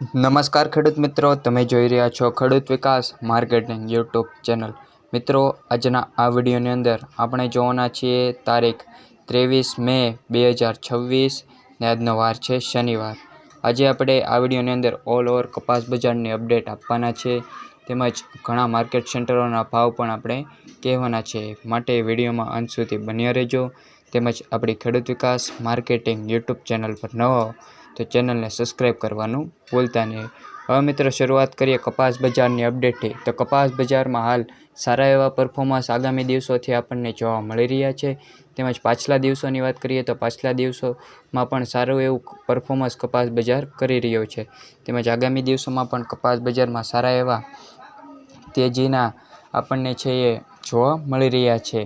નમસ્કાર ખેડૂત મિત્રો, તમે જોઈ રહ્યા છો ખેડૂત વિકાસ માર્કેટિંગ યુટ્યુબ ચેનલ. મિત્રો, આજના આ વિડીયોની અંદર આપણે જોવાના છીએ તારીખ 23 મે 2026 ને આજનો વાર છે શનિવાર. આજે આપણે આ વિડીયોની અંદર ઓલ ઓવર કપાસ બજારની અપડેટ આપવાના છે, તેમજ ઘણા માર્કેટ સેન્ટરોના ભાવ પણ આપણે કહેવાના છે. માટે વિડીયોમાં અંત સુધી બન્યા રહેજો. તેમજ આપણી ખેડૂત વિકાસ માર્કેટિંગ યુટ્યુબ ચેનલ પર નવા હો તો ચેનલને સબસ્ક્રાઈબ કરવાનું ભૂલતા નહીં. હવે મિત્રો, શરૂઆત કરીએ કપાસ બજારની અપડેટથી. તો કપાસ બજારમાં હાલ સારા એવા પરફોર્મન્સ આગામી દિવસોથી આપણને જોવા મળી રહ્યા છે. તેમજ પાછલા દિવસોની વાત કરીએ તો પાછલા દિવસોમાં પણ સારું એવું પરફોર્મન્સ કપાસ બજાર કરી રહ્યો છે. તેમજ આગામી દિવસોમાં પણ કપાસ બજારમાં સારા એવા તેજીના આપણને છે એ જોવા મળી રહ્યા છે.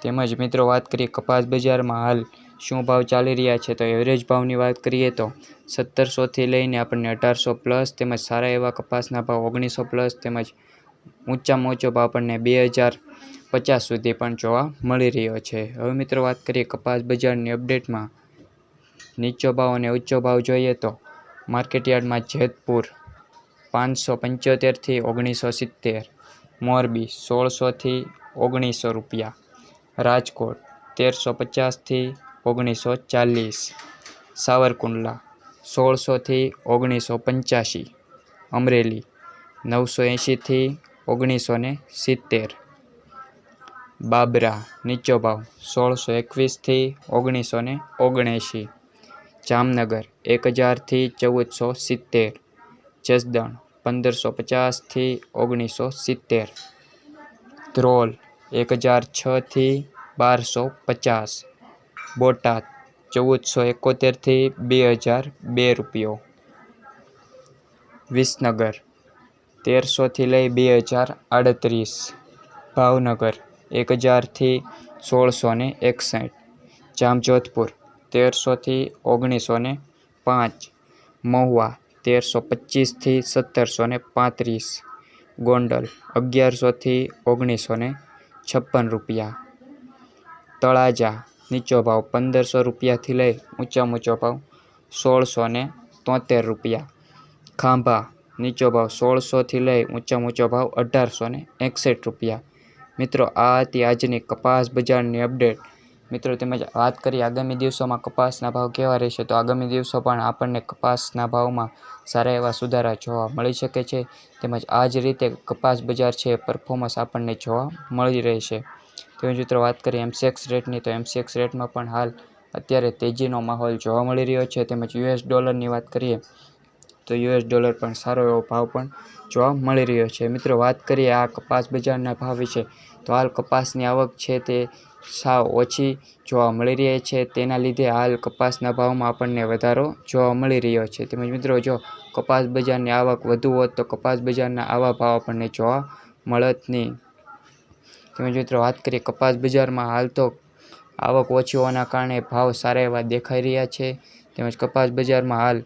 તેમજ મિત્રો, વાત કરીએ કપાસ બજારમાં હાલ શું ભાવ ચાલી રહ્યા છે, તો એવરેજ ભાવની વાત કરીએ તો 1700થી લઈને આપણને 1800 પ્લસ, તેમજ સારા એવા કપાસના ભાવ 1900 પ્લસ, તેમજ ઊંચામાં ઊંચો ભાવ આપણને 2050 સુધી પણ જોવા મળી રહ્યો છે. હવે મિત્રો, વાત કરીએ કપાસ બજારની અપડેટમાં નીચો ભાવ અને ઊંચો ભાવ જોઈએ તો માર્કેટયાર્ડમાં જેતપુર 575થી 1970, મોરબી 1600થી 1900 રૂપિયા, રાજકોટ 1350થી 1940, સાવરકુંડલા 1600થી 1985, અમરેલી 980થી 1970, બાબરા નીચો ભાવ 1621થી 1979, જામનગર 1000થી 1470, જસદણ 1550થી 1970, ધ્રોલ 1006થી 1250, બોટાદ 1471થી 2002 રૂપિયો, વિસનગર 1300થી લઈ 2038, ભાવનગર 1000થી 1661, જામજોધપુર 1300થી 1905, મહુવા 1325થી 1735, ગોંડલ 1100થી 1956 રૂપિયા, તળાજા નીચો ભાવ 1500 રૂપિયાથી લઈ ઊંચામાં ઊંચો ભાવ 1673 રૂપિયા, ખાંભા નીચો ભાવ 1600થી લઈ ઊંચામાં ઊંચો ભાવ 1861 રૂપિયા. મિત્રો, આ હતી આજની કપાસ બજારની અપડેટ. મિત્રો, તેમજ વાત કરીએ આગામી દિવસોમાં કપાસના ભાવ કેવા રહેશે, તો આગામી દિવસો પણ આપણને કપાસના ભાવમાં સારા એવા સુધારા જોવા મળી શકે છે. તેમજ આ જ રીતે કપાસ બજાર છે પરફોર્મન્સ આપણને જોવા મળી રહેશે. તેમજ મિત્રો, વાત કરીએ એમસીએક્સ રેટની, તો એમસીએક્સ રેટમાં પણ હાલ અત્યારે તેજીનો માહોલ જોવા મળી રહ્યો છે. તેમજ યુએસ ડોલરની વાત કરીએ તો યુએસ ડોલર પણ સારો એવો ભાવ પણ જોવા મળી રહ્યો છે. મિત્રો, વાત કરીએ આ કપાસ બજારના ભાવ વિશે, તો હાલ કપાસની આવક છે તે સાવ ઓછી જોવા મળી રહી છે. તેના લીધે હાલ કપાસના ભાવમાં આપણને વધારો જોવા મળી રહ્યો છે. તેમજ મિત્રો, જો કપાસ બજારની આવક વધુ હોત તો કપાસ બજારના આવા ભાવ આપણને જોવા મળત નહીં. તેમજ મિત્રો, વાત કરીએ કપાસ બજારમાં હાલ તો આવક ઓછી હોવાના કારણે ભાવ સારા એવા દેખાઈ રહ્યા છે. તેમજ કપાસ બજારમાં હાલ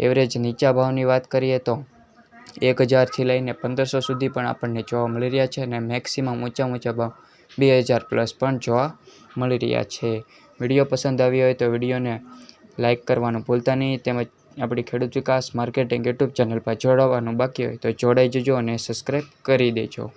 એવરેજ નીચા ભાવની વાત કરીએ તો 1000થી લઈને 1500 સુધી પણ આપણને જોવા મળી રહ્યા છે, અને મેક્સિમમ ઊંચા ભાવ 2000 પ્લસ પણ જોવા મળી રહ્યા છે. વિડીયો પસંદ આવ્યો હોય તો વિડીયોને લાઇક કરવાનું ભૂલતા નહીં. તેમજ આપણી ખેડૂત વિકાસ માર્કેટિંગ યુટ્યુબ ચેનલ પર જોડાવાનું બાકી હોય તો જોડાઈ જજો અને સબસ્ક્રાઈબ કરી દેજો.